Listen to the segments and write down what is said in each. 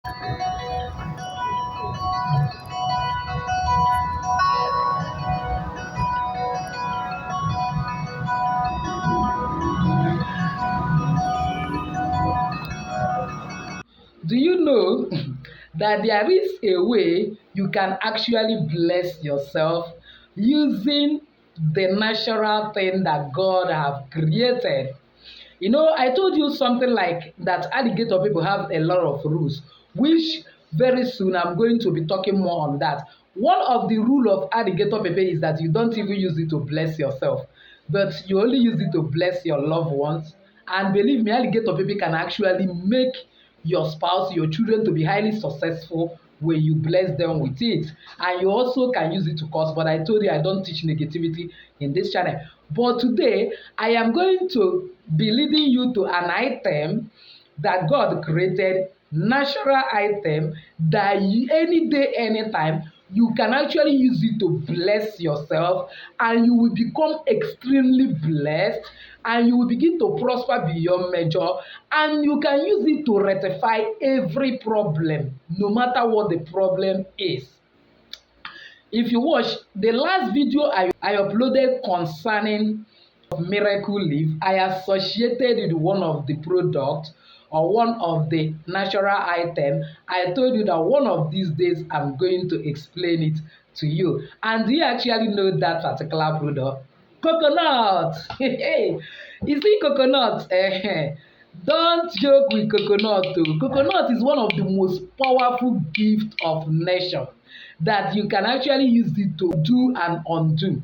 Do you know that there is a way you can actually bless yourself using the natural thing that God have created? You know, I told you something like that alligator people have a lot of rules, which very soon I'm going to be talking more on that. One of the rule of alligator people is that you don't even use it to bless yourself, but you only use it to bless your loved ones. And believe me, alligator people can actually make your spouse, your children to be highly successful when you bless them with it. And you also can use it to curse. But I told you I don't teach negativity in this channel. But today, I am going to be leading you to an item that God created, natural item that any day, anytime, you can actually use it to bless yourself, and you will become extremely blessed, and you will begin to prosper beyond measure, and you can use it to rectify every problem, no matter what the problem is. If you watch the last video I uploaded concerning miracle leaf, I associated with one of the product or one of the natural item. I told you that one of these days I'm going to explain it to you. And do you actually know that particular product? Coconut. You see coconut? Don't joke with coconut too. Coconut is one of the most powerful gifts of nature that you can actually use it to do and undo,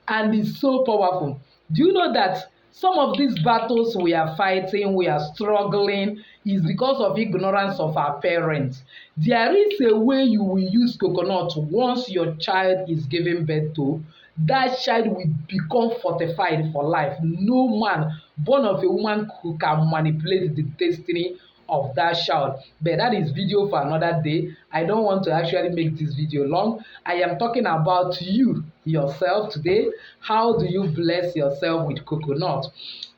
and it's so powerful. Do you know that some of these battles we are fighting, we are struggling, is because of ignorance of our parents? There is a way you will use coconut once your child is given birth to. That child will become fortified for life. No man born of a woman who can manipulate the destiny of that child. But that is video for another day. I don't want to actually make this video long. I am talking about you yourself today. How do you bless yourself with coconut?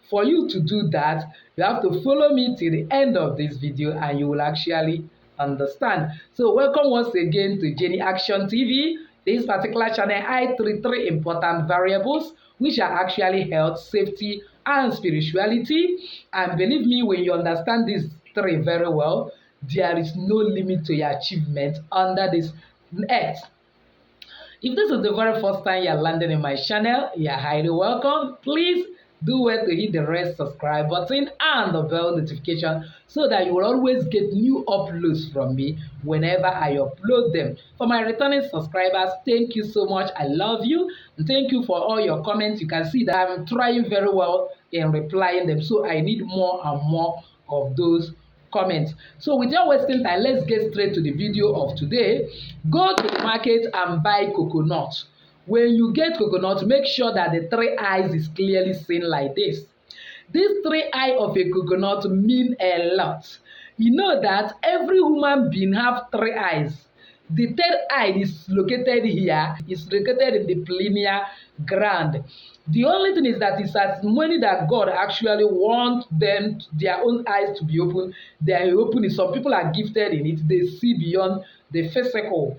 For you to do that, you have to follow me till the end of this video and you will actually understand. So welcome once again to Jenny Action TV. This particular channel, I treat three important variables, which are actually health, safety, and spirituality. And believe me, when you understand these three very well, there is no limit to your achievement under this earth. If this is the very first time you're landing in my channel, you're highly welcome. Please do well to hit the red subscribe button and the bell notification so that you will always get new uploads from me whenever I upload them. For my returning subscribers, thank you so much. I love you. And thank you for all your comments. You can see that I'm trying very well in replying them. So I need more and more of those comments. So without wasting time, let's get straight to the video of today. Go to the market and buy coconut. When you get coconut, make sure that the three eyes is clearly seen like this. These three eyes of a coconut mean a lot. You know that every human being have three eyes. The third eye is located here, is located in the pineal gland. The only thing is that it's as many that God actually want them, their own eyes to be open, they are open. Some people are gifted in it, they see beyond the physical.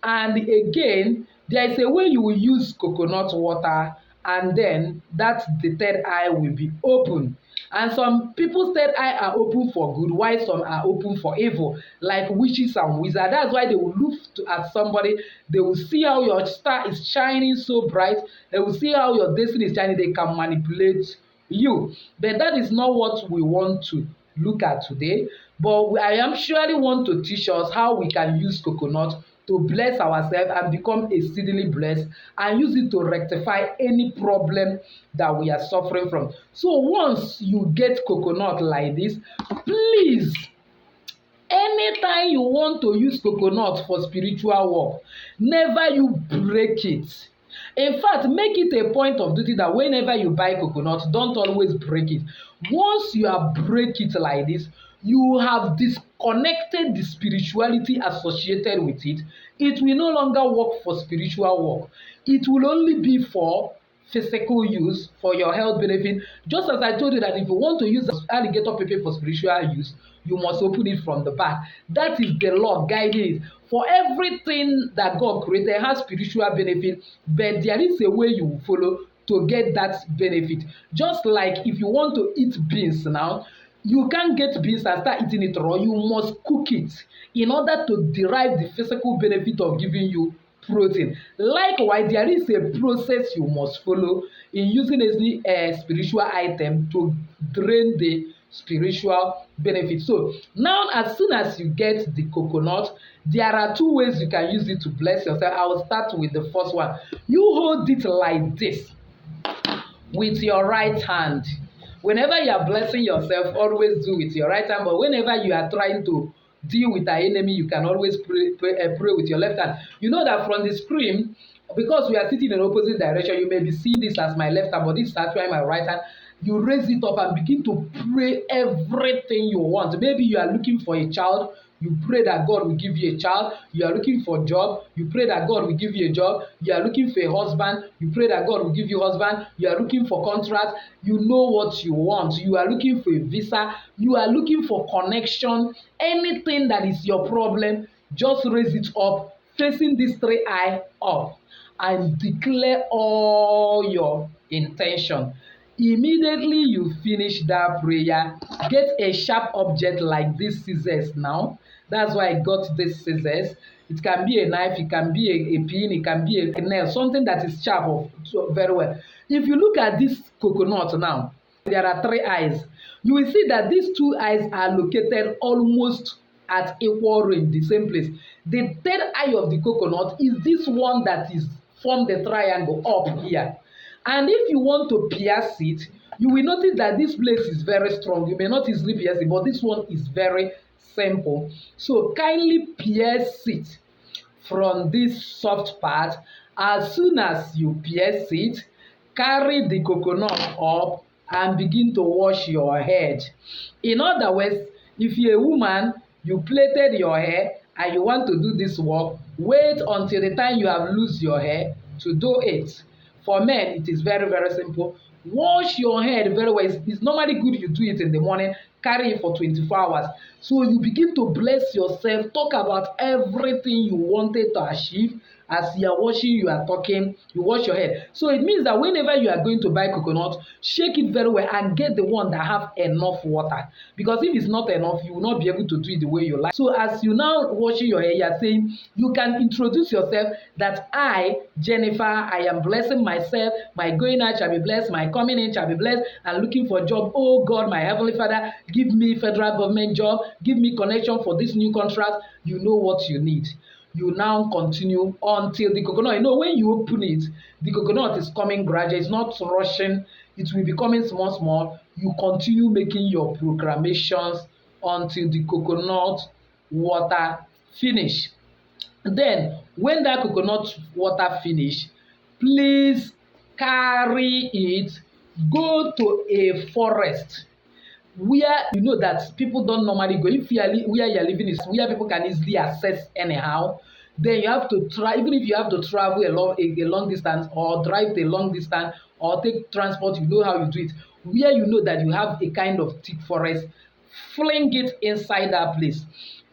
And again, there is a way you will use coconut water, and then that the third eye will be open. And some people's third eye are open for good, while some are open for evil, like witches and wizards. That's why they will look at somebody, they will see how your star is shining so bright, they will see how your destiny is shining, they can manipulate you. But that is not what we want to look at today. But I am surely want to teach us how we can use coconut to bless ourselves and become exceedingly blessed, and use it to rectify any problem that we are suffering from. So once you get coconut like this, please, anytime you want to use coconut for spiritual work, never you break it. In fact, make it a point of duty that whenever you buy coconut, don't always break it. Once you are break it like this, you have disconnected the spirituality associated with it. It will no longer work for spiritual work. It will only be for physical use, for your health benefit. Just as I told you that if you want to use alligator pepper for spiritual use, you must open it from the back. That is the law guiding it. For everything that God created has spiritual benefit, but there is a way you will follow to get that benefit. Just like if you want to eat beans now, you can't get beans and start eating it raw. You must cook it in order to derive the physical benefit of giving you protein. Likewise, there is a process you must follow in using any spiritual item to drain the spiritual benefit. So now, as soon as you get the coconut, there are two ways you can use it to bless yourself. I will start with the first one. You hold it like this with your right hand. Whenever you are blessing yourself, always do with your right hand. But whenever you are trying to deal with an enemy, you can always pray with your left hand. You know that from the screen, because we are sitting in opposite direction, you may be seeing this as my left hand, but this is actually my right hand. You raise it up and begin to pray everything you want. Maybe you are looking for a child, you pray that God will give you a child. You are looking for a job, you pray that God will give you a job. You are looking for a husband, you pray that God will give you a husband. You are looking for contract, you know what you want. You are looking for a visa, you are looking for connection. Anything that is your problem, just raise it up, facing this three eye up, and declare all your intention. Immediately you finish that prayer, get a sharp object like this scissors now. That's why I got this scissors. It can be a knife, it can be a pin, it can be a nail, something that is sharp very well. If you look at this coconut now, there are three eyes. You will see that these two eyes are located almost at equal range, the same place. The third eye of the coconut is this one that is formed the triangle up here. And if you want to pierce it, you will notice that this place is very strong. You may not easily pierce it, but this one is very simple. So kindly pierce it from this soft part. As soon as you pierce it, carry the coconut up and begin to wash your head. In other words, if you're a woman, you plaited your hair and you want to do this work, wait until the time you have loosed your hair to do it. For men, it is very, very simple. Wash your head very well. It's normally good you do it in the morning, carry it for 24 hours. So you begin to bless yourself, talk about everything you wanted to achieve. As you are washing, you are talking, you wash your head. So it means that whenever you are going to buy coconut, shake it very well and get the one that have enough water. Because if it's not enough, you will not be able to do it the way you like. So as you now washing your hair, you are saying, you can introduce yourself that I, Jennifer, I am blessing myself. My going out shall be blessed, my coming in shall be blessed, and looking for a job. Oh God, my Heavenly Father, give me federal government job, give me connection for this new contract. You know what you need. You now continue until the coconut, you know, when you open it, the coconut is coming gradually, it's not rushing, it will be coming small, small. You continue making your proclamations until the coconut water finish. Then, when that coconut water finish, please carry it, go to a forest where you know that people don't normally go. If you are where you are living is where people can easily access anyhow, then you have to try. Even if you have to travel a long distance, or drive a long distance, or take transport, you know how you do it. Where you know that you have a kind of thick forest, fling it inside that place.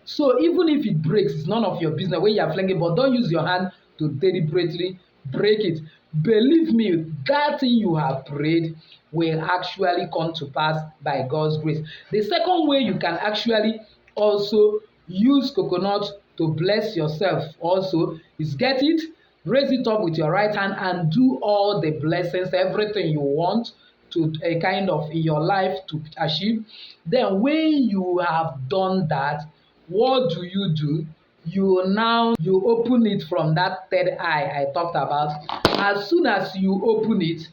So even if it breaks, it's none of your business when you are flinging, but don't use your hand to deliberately break it. Believe me, that thing you have prayed will actually come to pass by God's grace. The second way you can actually also use coconut to bless yourself also is get it, raise it up with your right hand and do all the blessings, everything you want to a kind of in your life to achieve. Then when you have done that, what do? You open it from that third eye I talked about. As soon as you open it,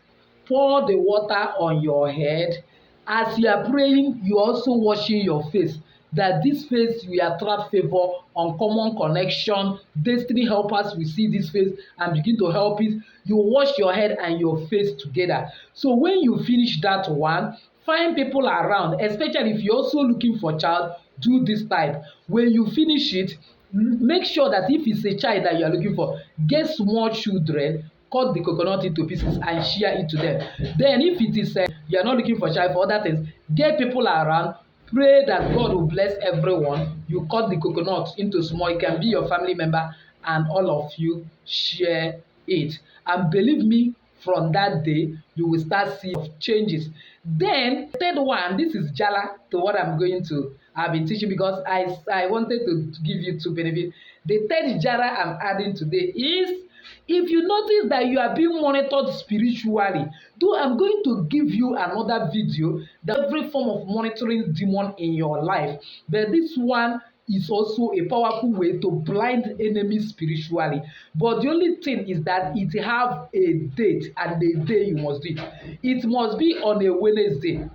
pour the water on your head. As you are praying, you also washing your face, that this face will attract favor, uncommon connection, destiny helpers will see this face and begin to help it. You wash your head and your face together. So when you finish that one, find people around, especially if you're also looking for child, do this type. When you finish it, make sure that if it's a child that you are looking for, get small children, cut the coconut into pieces and share it to them. Then if it is you are not looking for child for other things, get people around, pray that God will bless everyone. You cut the coconut into small, it can be your family member, and all of you share it. And believe me, from that day you will start seeing changes. Then third one, this is jala to what I've been teaching, because I wanted to give you two benefits. The third jala I'm adding today is, if you notice that you are being monitored spiritually, though I'm going to give you another video that every form of monitoring demon in your life, but this one is also a powerful way to blind enemies spiritually. But the only thing is that it have a date and the day you must do it. It must be on a Wednesday.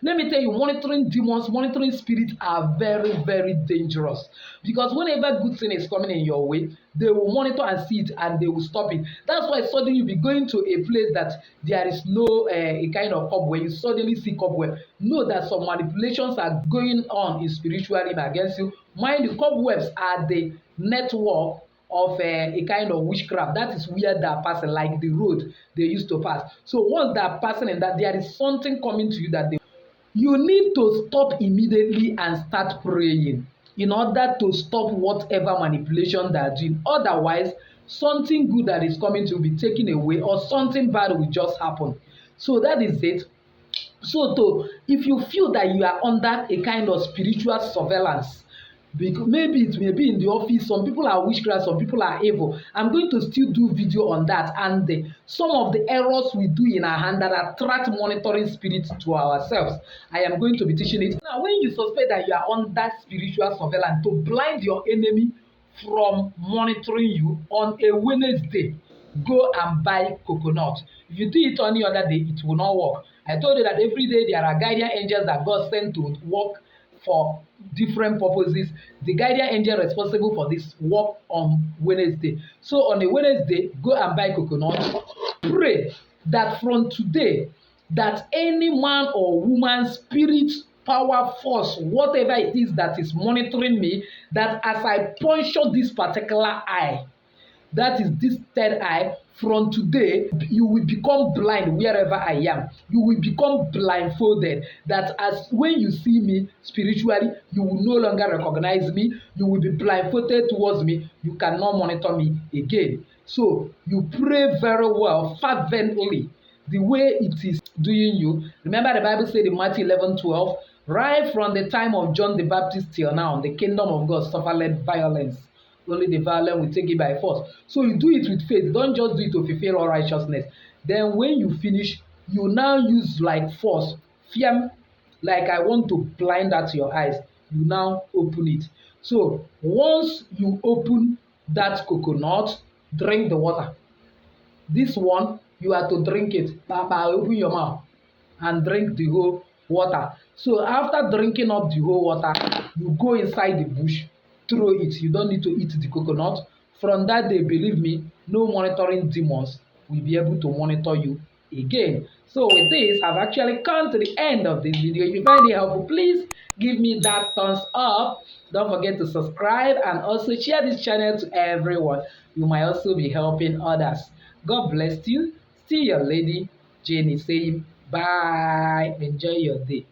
Let me tell you, monitoring demons, monitoring spirits are very, very dangerous, because whenever good thing is coming in your way, they will monitor and see it and they will stop it. That's why suddenly you'll be going to a place that there is no a kind of cobweb, you suddenly see cobweb. Know that some manipulations are going on in spiritual realm against you. Mind you, cobwebs are the network of a kind of witchcraft. That is where they are passing, like the road they used to pass. So once they are passing in that, there is something coming to you that you need to stop immediately and start praying in order to stop whatever manipulation they are doing. Otherwise, something good that is coming to be taken away, or something bad will just happen. So that is it. So if you feel that you are under a kind of spiritual surveillance, because maybe it may be in the office, some people are witchcraft, some people are evil. I'm going to still do video on that, and some of the errors we do in our hand that attract monitoring spirits to ourselves. I am going to be teaching it. Now, when you suspect that you are under spiritual surveillance, to blind your enemy from monitoring you on a Wednesday, go and buy coconut. If you do it any other day, it will not work. I told you that every day there are guardian angels that God sent to work for different purposes. The guardian angel responsible for this work on Wednesday. So on a Wednesday, go and buy coconut. Pray that from today, that any man or woman, spirit, power, force, whatever it is that is monitoring me, that as I puncture this particular eye, that is this third eye, from today you will become blind wherever I am. You will become blindfolded, that as when you see me spiritually, you will no longer recognize me. You will be blindfolded towards me. You cannot monitor me again. So you pray very well, fervently, the way it is doing you. Remember the Bible said in Matthew 11:12, right from the time of John the Baptist till now, the kingdom of God suffered violence, only the violent will take it by force. So you do it with faith. Don't just do it to fulfill all righteousness. Then when you finish, you now use like force, fear, like I want to blind out your eyes. You now open it. So once you open that coconut, drink the water. This one, you are to drink it. Papa, open your mouth and drink the whole water. So after drinking up the whole water, you go inside the bush, throw it. You don't need to eat the coconut. From that day, believe me, no monitoring demons will be able to monitor you again. So with this, I've actually come to the end of this video. If you find it helpful, please give me that thumbs up. Don't forget to subscribe and also share this channel to everyone. You might also be helping others. God bless you. See your lady Jenny saying bye. Enjoy your day.